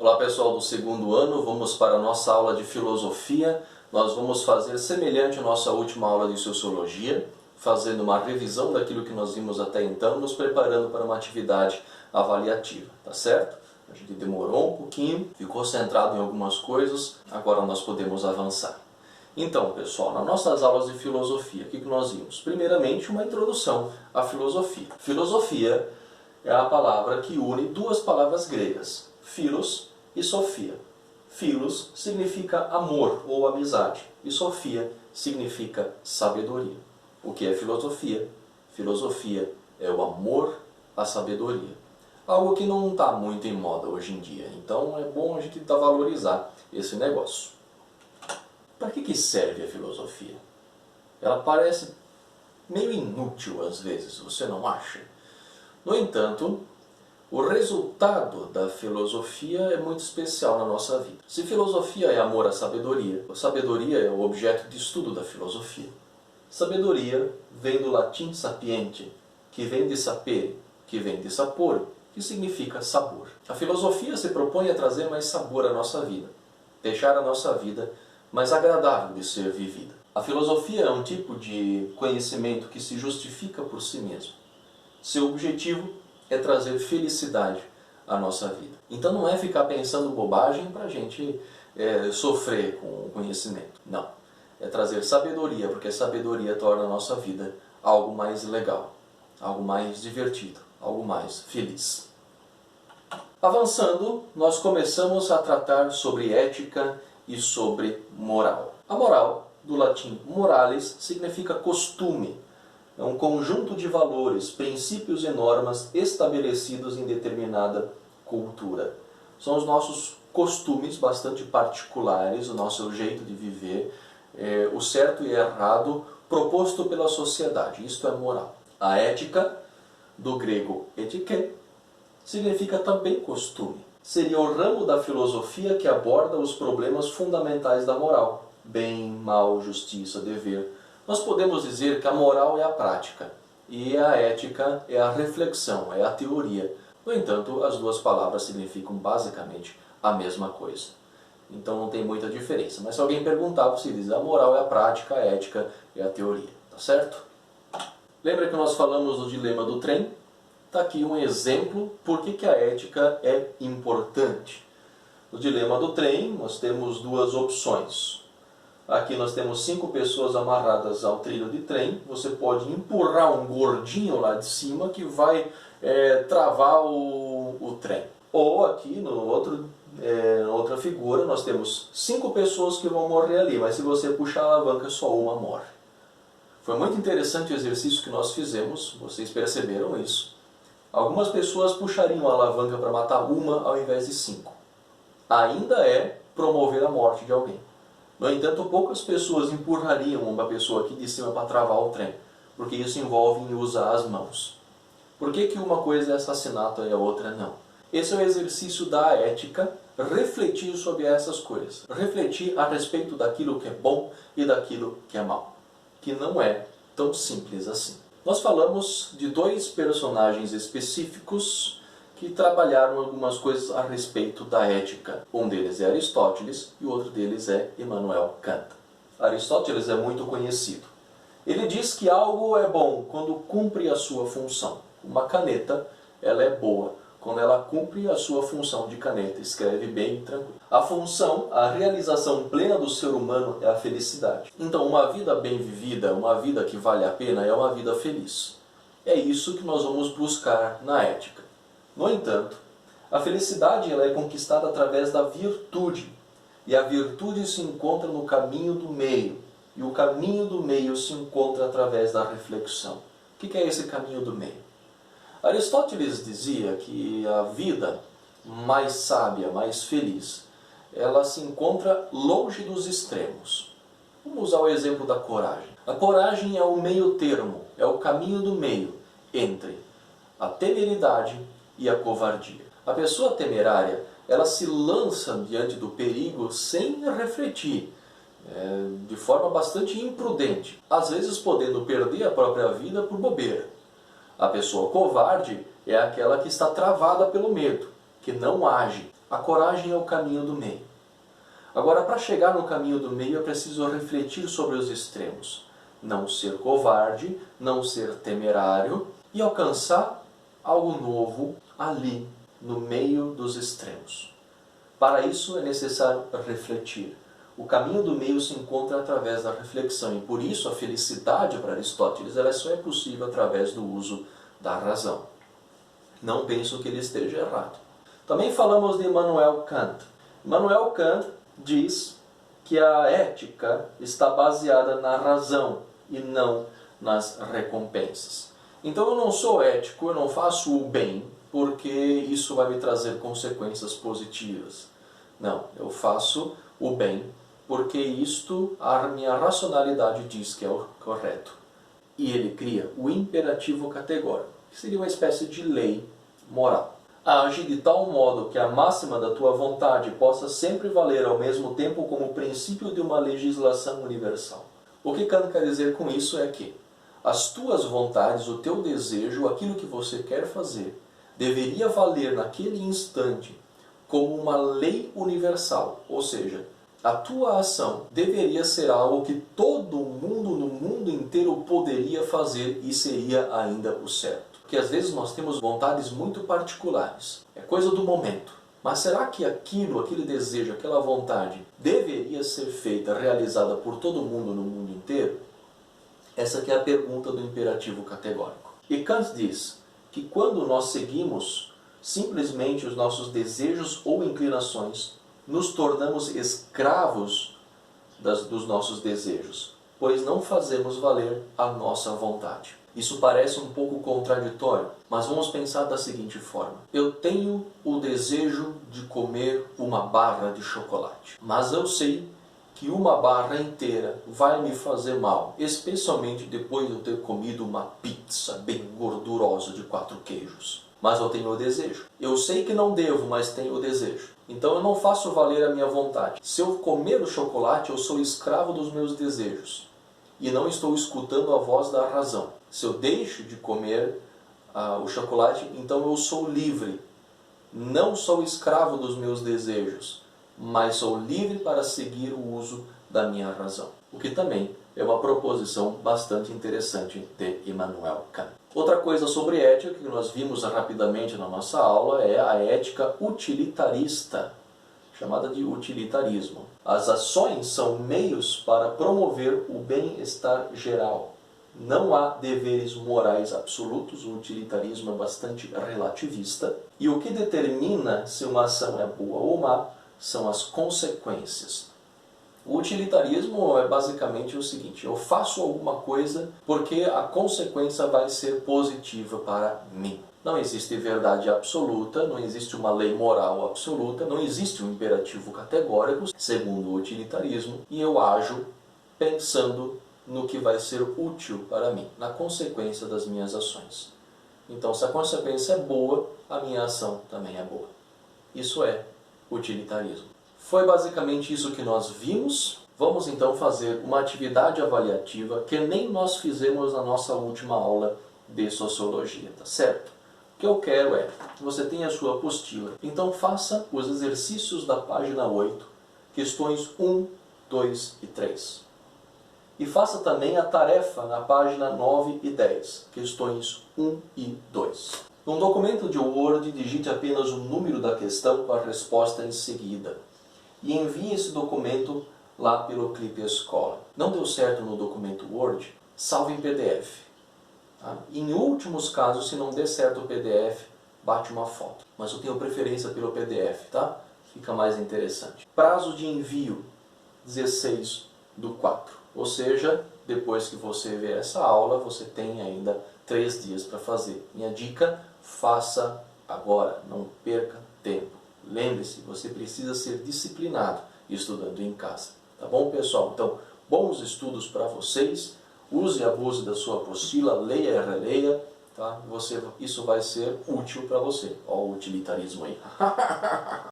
Olá pessoal do segundo ano, vamos para a nossa aula de filosofia. Nós vamos fazer semelhante à nossa última aula de sociologia, fazendo uma revisão daquilo que nós vimos até então, nos preparando para uma atividade avaliativa, tá certo? A gente demorou um pouquinho, ficou centrado em algumas coisas, agora nós podemos avançar. Então pessoal, nas nossas aulas de filosofia, o que nós vimos? Primeiramente, uma introdução à filosofia. Filosofia é a palavra que une duas palavras gregas, philos e sofia. Philos significa amor ou amizade e sofia significa sabedoria. O que é filosofia? Filosofia é o amor à sabedoria. Algo que não está muito em moda hoje em dia, então é bom a gente valorizar esse negócio. Para que serve a filosofia? Ela parece meio inútil às vezes, você não acha? No entanto, o resultado da filosofia é muito especial na nossa vida. Se filosofia é amor à sabedoria, a sabedoria é o objeto de estudo da filosofia. Sabedoria vem do latim sapiente, que vem de sapere, que vem de sapore, que significa sabor. A filosofia se propõe a trazer mais sabor à nossa vida, deixar a nossa vida mais agradável de ser vivida. A filosofia é um tipo de conhecimento que se justifica por si mesmo. Seu objetivo é trazer felicidade à nossa vida. Então não é ficar pensando bobagem para a gente sofrer com o conhecimento. Não. É trazer sabedoria, porque a sabedoria torna a nossa vida algo mais legal, algo mais divertido, algo mais feliz. Avançando, nós começamos a tratar sobre ética e sobre moral. A moral, do latim moralis, significa costume. É um conjunto de valores, princípios e normas estabelecidos em determinada cultura. São os nossos costumes bastante particulares, o nosso jeito de viver, o certo e errado proposto pela sociedade. Isto é moral. A ética, do grego etike, significa também costume. Seria o ramo da filosofia que aborda os problemas fundamentais da moral. Bem, mal, justiça, dever. Nós podemos dizer que a moral é a prática e a ética é a reflexão, é a teoria. No entanto, as duas palavras significam basicamente a mesma coisa. Então não tem muita diferença. Mas se alguém perguntar, você diz a moral é a prática, a ética é a teoria. Tá certo? Lembra que nós falamos do dilema do trem? Está aqui um exemplo por que a ética é importante. No dilema do trem, nós temos duas opções. Aqui nós temos 5 pessoas amarradas ao trilho de trem. Você pode empurrar um gordinho lá de cima que vai travar o trem. Ou aqui, outra figura, nós temos 5 pessoas que vão morrer ali, mas se você puxar a alavanca, só uma morre. Foi muito interessante o exercício que nós fizemos, vocês perceberam isso. Algumas pessoas puxariam a alavanca para matar uma ao invés de 5. Ainda é promover a morte de alguém. No entanto, poucas pessoas empurrariam uma pessoa aqui de cima para travar o trem, porque isso envolve usar as mãos. Por que uma coisa é assassinato e a outra não? Esse é o exercício da ética, refletir sobre essas coisas. Refletir a respeito daquilo que é bom e daquilo que é mal. Que não é tão simples assim. Nós falamos de 2 personagens específicos que trabalharam algumas coisas a respeito da ética. Um deles é Aristóteles e o outro deles é Immanuel Kant. Aristóteles é muito conhecido. Ele diz que algo é bom quando cumpre a sua função. Uma caneta, ela é boa quando ela cumpre a sua função de caneta, escreve bem e tranquilo. A função, a realização plena do ser humano é a felicidade. Então, uma vida bem vivida, uma vida que vale a pena, é uma vida feliz. É isso que nós vamos buscar na ética. No entanto, a felicidade ela é conquistada através da virtude. E a virtude se encontra no caminho do meio. E o caminho do meio se encontra através da reflexão. O que é esse caminho do meio? Aristóteles dizia que a vida mais sábia, mais feliz, ela se encontra longe dos extremos. Vamos usar o exemplo da coragem. A coragem é o meio termo, é o caminho do meio entre a temeridade e a covardia. A pessoa temerária, ela se lança diante do perigo sem refletir, de forma bastante imprudente, às vezes podendo perder a própria vida por bobeira. A pessoa covarde é aquela que está travada pelo medo, que não age. A coragem é o caminho do meio. Agora, para chegar no caminho do meio, é preciso refletir sobre os extremos. Não ser covarde, não ser temerário e alcançar algo novo ali, no meio dos extremos. Para isso é necessário refletir. O caminho do meio se encontra através da reflexão e por isso a felicidade para Aristóteles ela só é possível através do uso da razão. Não penso que ele esteja errado. Também falamos de Immanuel Kant. Immanuel Kant diz que a ética está baseada na razão e não nas recompensas. Então eu não sou ético, eu não faço o bem porque isso vai me trazer consequências positivas. Não, eu faço o bem porque isto a minha racionalidade diz que é o correto. E ele cria o imperativo categórico, que seria uma espécie de lei moral. Age de tal modo que a máxima da tua vontade possa sempre valer ao mesmo tempo como princípio de uma legislação universal. O que Kant quer dizer com isso é que as tuas vontades, o teu desejo, aquilo que você quer fazer, deveria valer naquele instante como uma lei universal, ou seja, a tua ação deveria ser algo que todo mundo no mundo inteiro poderia fazer e seria ainda o certo. Porque às vezes nós temos vontades muito particulares, é coisa do momento. Mas será que aquele desejo, aquela vontade deveria ser feita, realizada por todo mundo no mundo inteiro? Essa que é a pergunta do imperativo categórico. E Kant diz que quando nós seguimos simplesmente os nossos desejos ou inclinações, nos tornamos escravos dos nossos desejos, pois não fazemos valer a nossa vontade. Isso parece um pouco contraditório, mas vamos pensar da seguinte forma. Eu tenho o desejo de comer uma barra de chocolate, mas eu sei que uma barra inteira vai me fazer mal, especialmente depois de eu ter comido uma pizza bem gordurosa de 4 queijos. Mas eu tenho o desejo. Eu sei que não devo, mas tenho o desejo. Então eu não faço valer a minha vontade. Se eu comer o chocolate, eu sou escravo dos meus desejos. E não estou escutando a voz da razão. Se eu deixo de comer o chocolate, então eu sou livre. Não sou escravo dos meus desejos, mas sou livre para seguir o uso da minha razão. O que também é uma proposição bastante interessante de Immanuel Kant. Outra coisa sobre ética que nós vimos rapidamente na nossa aula é a ética utilitarista, chamada de utilitarismo. As ações são meios para promover o bem-estar geral. Não há deveres morais absolutos, o utilitarismo é bastante relativista. E o que determina se uma ação é boa ou má são as consequências. O utilitarismo é basicamente o seguinte: eu faço alguma coisa porque a consequência vai ser positiva para mim. Não existe verdade absoluta, não existe uma lei moral absoluta, não existe um imperativo categórico, segundo o utilitarismo, e eu ajo pensando no que vai ser útil para mim, na consequência das minhas ações. Então, se a consequência é boa, a minha ação também é boa. Isso é utilitarismo. Foi basicamente isso que nós vimos. Vamos então fazer uma atividade avaliativa que nem nós fizemos na nossa última aula de Sociologia, tá certo? O que eu quero é que você tenha a sua apostila. Então faça os exercícios da página 8, questões 1, 2 e 3. E faça também a tarefa na página 9 e 10, questões 1 e 2. Num documento de Word, digite apenas o número da questão com a resposta em seguida. E envie esse documento lá pelo Clipe Escola. Não deu certo no documento Word? Salve em PDF. Tá? Em últimos casos, se não der certo o PDF, bate uma foto. Mas eu tenho preferência pelo PDF, tá? Fica mais interessante. Prazo de envio, 16/4. Ou seja, depois que você ver essa aula, você tem ainda 3 dias para fazer. Minha dica, faça agora, não perca tempo. Lembre-se, você precisa ser disciplinado estudando em casa. Tá bom, pessoal? Então, bons estudos para vocês. Use e abuse da sua apostila, leia e releia. Tá? Isso vai ser útil para você. Olha o utilitarismo aí.